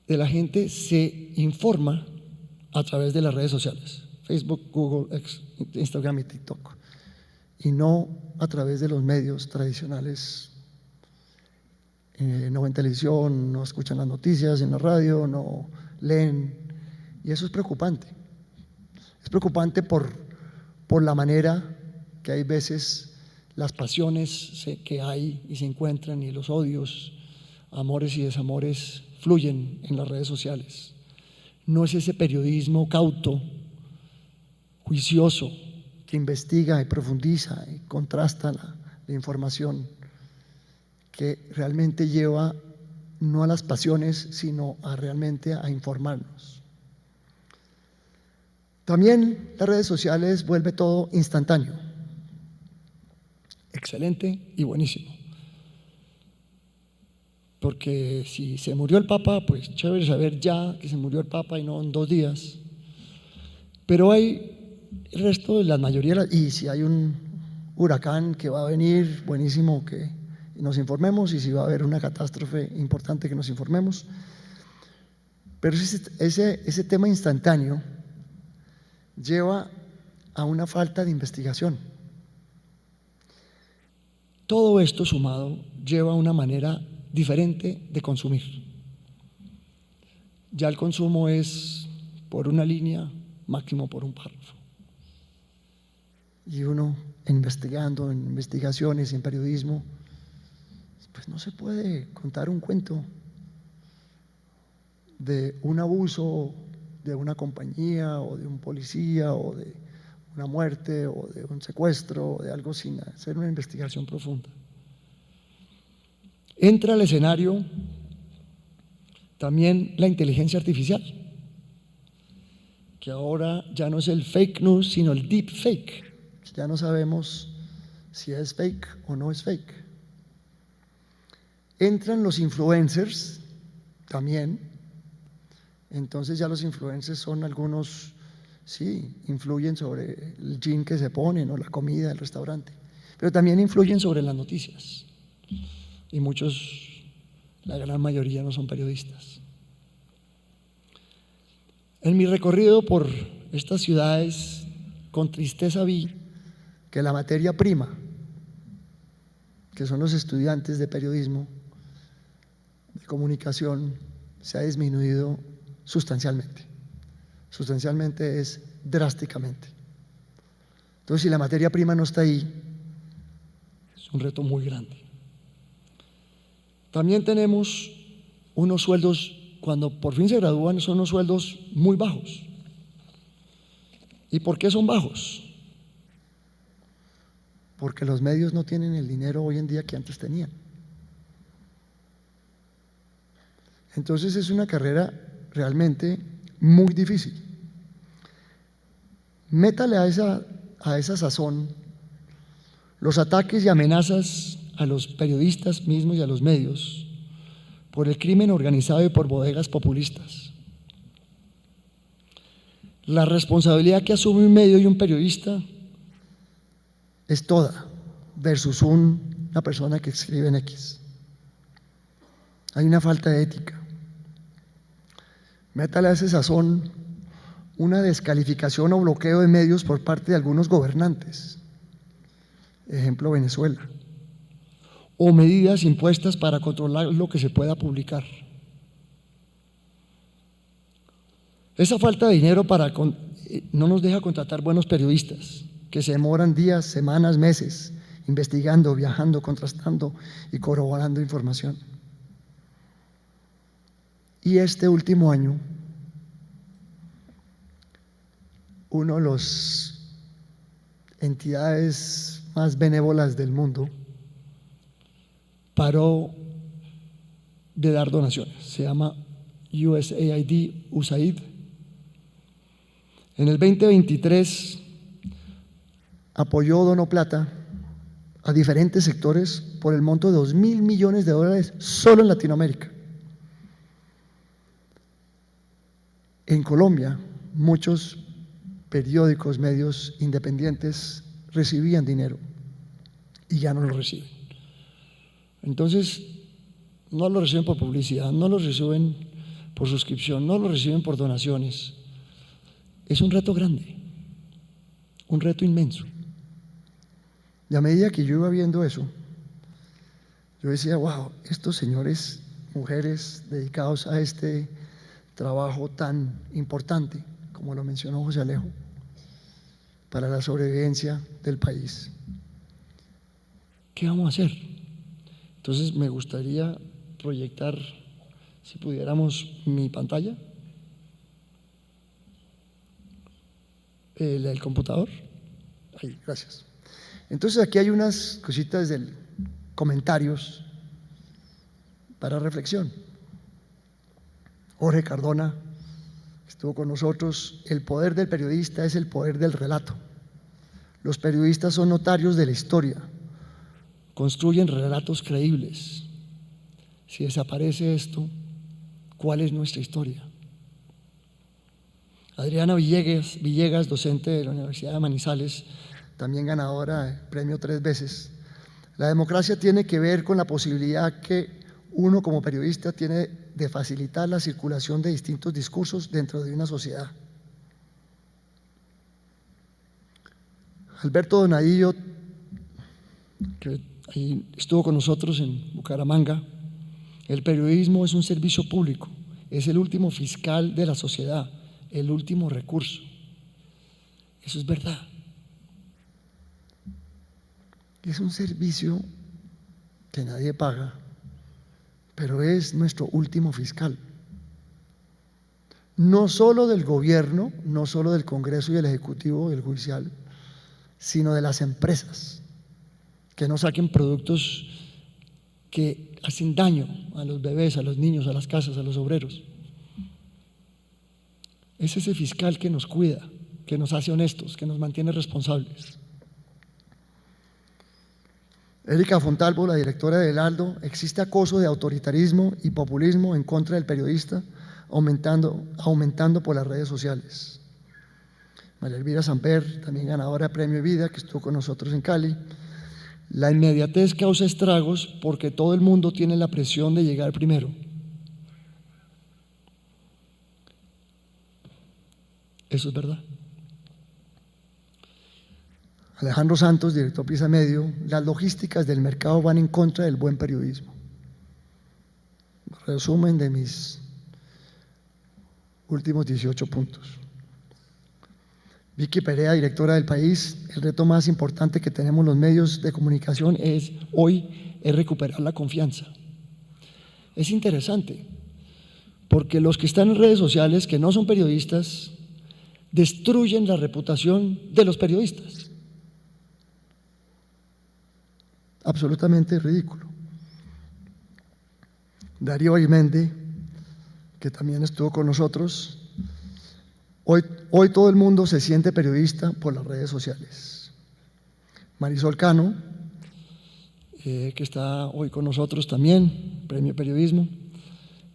de la gente se informa a través de las redes sociales, Facebook, Google, Instagram y TikTok, y no a través de los medios tradicionales. No ven televisión, no escuchan las noticias en la radio, no leen, y eso es preocupante. Es preocupante por la manera que hay veces las pasiones que hay y se encuentran, y los odios, amores y desamores fluyen en las redes sociales. No es ese periodismo cauto, juicioso, que investiga y profundiza y contrasta la información, que realmente lleva no a las pasiones, sino realmente a informarnos. También las redes sociales vuelve todo instantáneo. Excelente y buenísimo. Porque si se murió el Papa, pues chévere saber ya que se murió el Papa y no en 2 días. Pero hay el resto de la mayoría, y si hay un huracán que va a venir, buenísimo que nos informemos, y si va a haber una catástrofe, importante que nos informemos. Pero ese tema instantáneo lleva a una falta de investigación. Todo esto sumado lleva a una manera diferente de consumir. Ya el consumo es por una línea, máximo por un párrafo. Y uno investigando en investigaciones, en periodismo, pues no se puede contar un cuento de un abuso de una compañía o de un policía o de una muerte o de un secuestro o de algo sin hacer una investigación profunda. Entra al escenario también la inteligencia artificial, que ahora ya no es el fake news, sino el deep fake. Ya no sabemos si es fake o no es fake. Entran los influencers también. Entonces ya los influencers son algunos, sí, influyen sobre el jean que se ponen o la comida del restaurante, pero también influyen sobre las noticias. Y muchos, la gran mayoría, no son periodistas. En mi recorrido por estas ciudades, con tristeza vi que la materia prima, que son los estudiantes de periodismo, de comunicación, se ha disminuido sustancialmente. Sustancialmente es drásticamente. Entonces, si la materia prima no está ahí, es un reto muy grande. También tenemos unos sueldos, cuando por fin se gradúan, son unos sueldos muy bajos. ¿Y por qué son bajos? porque los medios no tienen el dinero hoy en día que antes tenían. Entonces es una carrera realmente muy difícil. Métale a esa sazón los ataques y amenazas a los periodistas mismos y a los medios por el crimen organizado y por bodegas populistas. La responsabilidad que asume un medio y un periodista es toda versus una persona que escribe en X. Hay una falta de ética. Métale a ese sazón una descalificación o bloqueo de medios por parte de algunos gobernantes. Ejemplo, Venezuela. O medidas impuestas para controlar lo que se pueda publicar. Esa falta de dinero no nos deja contratar buenos periodistas que se demoran días, semanas, meses investigando, viajando, contrastando y corroborando información. Y este último año, una de las entidades más benévolas del mundo paró de dar donaciones. Se llama USAID. En el 2023 apoyó, donó plata a diferentes sectores por el monto de $2.000 millones solo en Latinoamérica. En Colombia, muchos periódicos, medios independientes recibían dinero y ya no lo reciben. Entonces, no lo reciben por publicidad, no lo reciben por suscripción, no lo reciben por donaciones. Es un reto grande, un reto inmenso. Y a medida que yo iba viendo eso, yo decía, wow, estos señores, mujeres dedicados a este trabajo tan importante, como lo mencionó José Alejo, para la sobrevivencia del país. ¿Qué vamos a hacer? Entonces me gustaría proyectar, si pudiéramos, mi pantalla, el computador. Ahí, gracias. Entonces aquí hay unas cositas comentarios para reflexión. Jorge Cardona estuvo con nosotros. El poder del periodista es el poder del relato. Los periodistas son notarios de la historia, construyen relatos creíbles. Si desaparece esto, ¿cuál es nuestra historia? Adriana Villegas, docente de la Universidad de Manizales, también ganadora del premio 3 veces. La democracia tiene que ver con la posibilidad que uno como periodista tiene de facilitar la circulación de distintos discursos dentro de una sociedad. Alberto Donadillo, que ahí estuvo con nosotros en Bucaramanga, el periodismo es un servicio público, es el último fiscal de la sociedad, el último recurso. Eso es verdad. Es un servicio que nadie paga, pero es nuestro último fiscal. No solo del gobierno, no solo del Congreso y del Ejecutivo y del Judicial, sino de las empresas, que no saquen productos que hacen daño a los bebés, a los niños, a las casas, a los obreros. Es ese fiscal que nos cuida, que nos hace honestos, que nos mantiene responsables. Erika Fontalvo, la directora de Heraldo, existe acoso de autoritarismo y populismo en contra del periodista, aumentando por las redes sociales. María Elvira Samper, también ganadora de Premio Vida, que estuvo con nosotros en Cali. La inmediatez causa estragos porque todo el mundo tiene la presión de llegar primero. Eso es verdad. Alejandro Santos, director Prisa Medio, las logísticas del mercado van en contra del buen periodismo. Resumen de mis últimos 18 puntos. Vicky Perea, directora del País, el reto más importante que tenemos los medios de comunicación hoy es recuperar la confianza. Es interesante, porque los que están en redes sociales, que no son periodistas, destruyen la reputación de los periodistas. Absolutamente ridículo. Darío Arizmendi, que también estuvo con nosotros, hoy todo el mundo se siente periodista por las redes sociales. Marisol Cano, que está hoy con nosotros también, Premio Periodismo,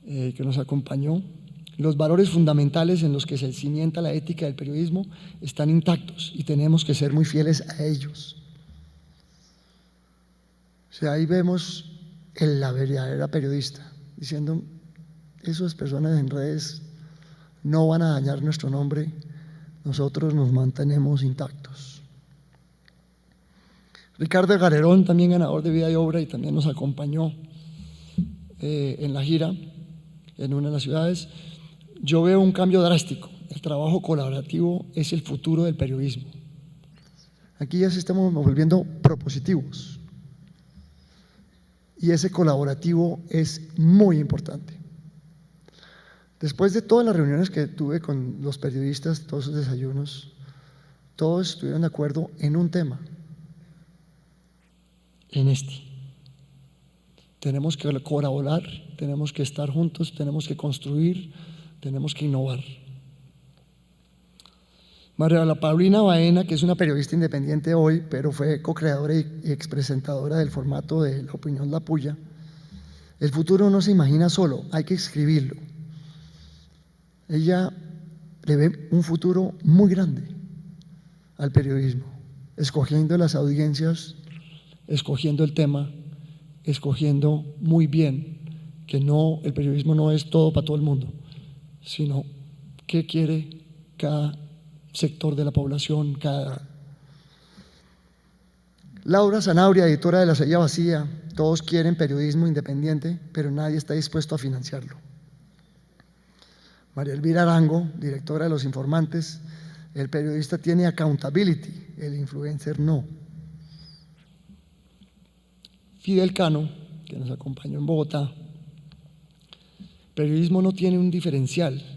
que nos acompañó. Los valores fundamentales en los que se cimienta la ética del periodismo están intactos y tenemos que ser muy fieles a ellos. O sea, ahí vemos la verdadera periodista diciendo: esas personas en redes no van a dañar nuestro nombre, nosotros nos mantenemos intactos. Ricardo Garerón, también ganador de Vida y Obra, y también nos acompañó en la gira en una de las ciudades. Yo veo un cambio drástico. El trabajo colaborativo es el futuro del periodismo. Aquí ya se estamos volviendo propositivos y ese colaborativo es muy importante. Después de todas las reuniones que tuve con los periodistas, todos esos desayunos, todos estuvieron de acuerdo en un tema, en este. Tenemos que colaborar, tenemos que estar juntos, tenemos que construir, tenemos que innovar. María Paulina Baena, que es una periodista independiente hoy, pero fue co-creadora y expresentadora del formato de La Opinión La Puya. El futuro no se imagina solo, hay que escribirlo. Ella le ve un futuro muy grande al periodismo, escogiendo las audiencias, escogiendo el tema, escogiendo muy bien que el periodismo no es todo para todo el mundo, sino qué quiere cada sector de la población, cada. Laura Zanabria, editora de La Silla Vacía: todos quieren periodismo independiente, pero nadie está dispuesto a financiarlo. María Elvira Arango, directora de Los Informantes: el periodista tiene accountability, el influencer no. Fidel Cano, que nos acompañó en Bogotá: periodismo no tiene un diferencial.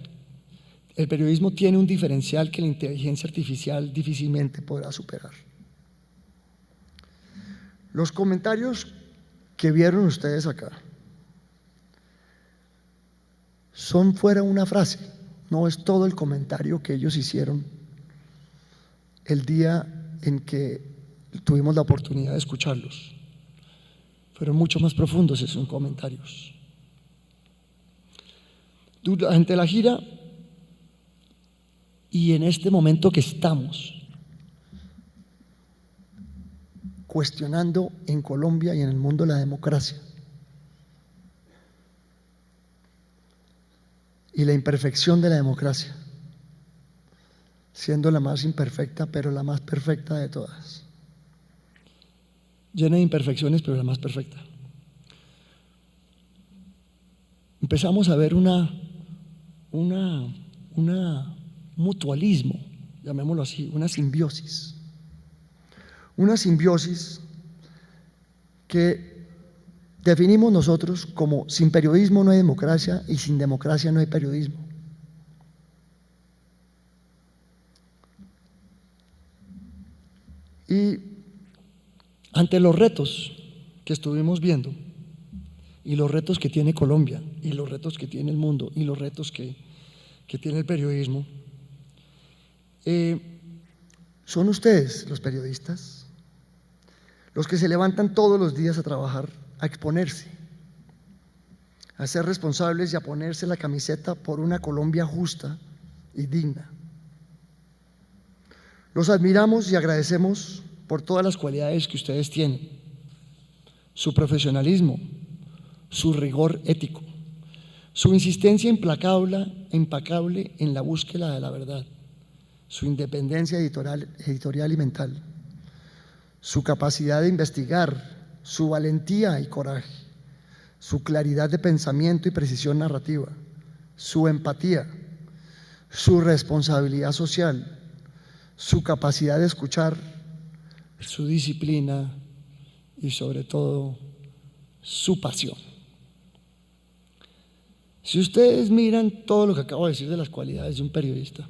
El periodismo tiene un diferencial que la inteligencia artificial difícilmente podrá superar. Los comentarios que vieron ustedes acá son fuera una frase, no es todo el comentario que ellos hicieron el día en que tuvimos la oportunidad de escucharlos. Fueron mucho más profundos esos comentarios. Durante la gira y en este momento que estamos cuestionando en Colombia y en el mundo la democracia y la imperfección de la democracia, siendo la más imperfecta, pero la más perfecta de todas. Llena de imperfecciones, pero la más perfecta. Empezamos a ver un mutualismo, llamémoslo así, una simbiosis. Una simbiosis que definimos nosotros como: sin periodismo no hay democracia y sin democracia no hay periodismo. Y ante los retos que estuvimos viendo, y los retos que tiene Colombia, y los retos que tiene el mundo, y los retos que tiene el periodismo, son ustedes, los periodistas, los que se levantan todos los días a trabajar, a exponerse, a ser responsables y a ponerse la camiseta por una Colombia justa y digna. Los admiramos y agradecemos por todas las cualidades que ustedes tienen: su profesionalismo, su rigor ético, su insistencia implacable en la búsqueda de la verdad, su independencia editorial y mental, su capacidad de investigar, su valentía y coraje, su claridad de pensamiento y precisión narrativa, su empatía, su responsabilidad social, su capacidad de escuchar, su disciplina y sobre todo su pasión. Si ustedes miran todo lo que acabo de decir de las cualidades de un periodista,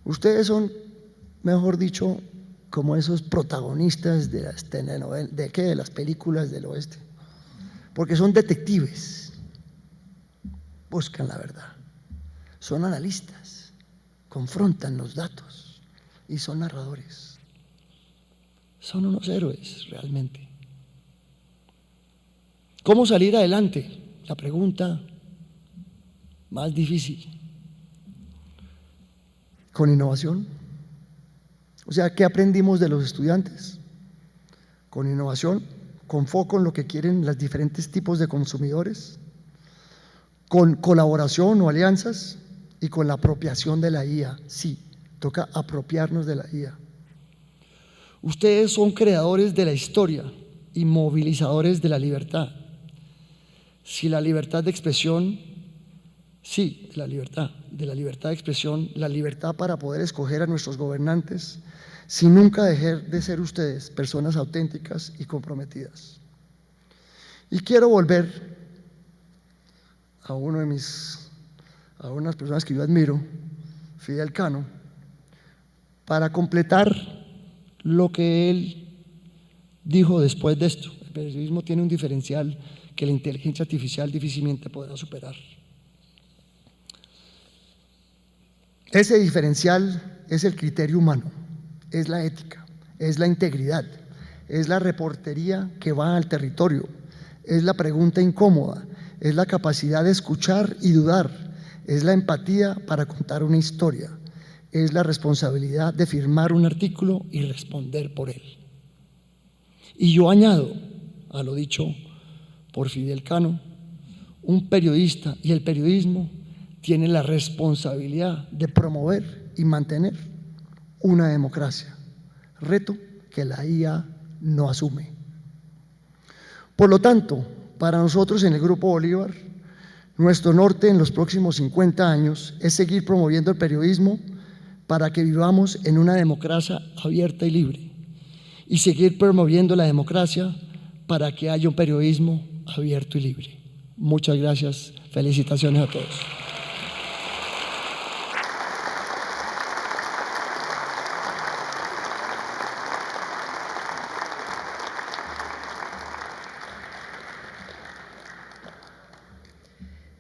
ustedes son, mejor dicho, como esos protagonistas de las telenovelas, de las películas del oeste, porque son detectives, buscan la verdad, son analistas, confrontan los datos y son narradores. Son unos héroes realmente. ¿Cómo salir adelante? La pregunta más difícil. Con innovación. O sea, ¿qué aprendimos de los estudiantes? Con innovación, con foco en lo que quieren los diferentes tipos de consumidores, con colaboración o alianzas y con la apropiación de la IA. Sí, toca apropiarnos de la IA. Ustedes son creadores de la historia y movilizadores de la libertad. Si la libertad de expresión, sí, de la libertad de expresión, la libertad para poder escoger a nuestros gobernantes, sin nunca dejar de ser ustedes personas auténticas y comprometidas. Y quiero volver a unas personas que yo admiro, Fidel Cano, para completar lo que él dijo después de esto. El periodismo tiene un diferencial que la inteligencia artificial difícilmente podrá superar. Ese diferencial es el criterio humano, es la ética, es la integridad, es la reportería que va al territorio, es la pregunta incómoda, es la capacidad de escuchar y dudar, es la empatía para contar una historia, es la responsabilidad de firmar un artículo y responder por él. Y yo añado a lo dicho por Fidel Cano, un periodista y el periodismo tienen la responsabilidad de promover y mantener una democracia, reto que la IA no asume. Por lo tanto, para nosotros en el Grupo Bolívar, nuestro norte en los próximos 50 años es seguir promoviendo el periodismo para que vivamos en una democracia abierta y libre, y seguir promoviendo la democracia para que haya un periodismo abierto y libre. Muchas gracias, felicitaciones a todos.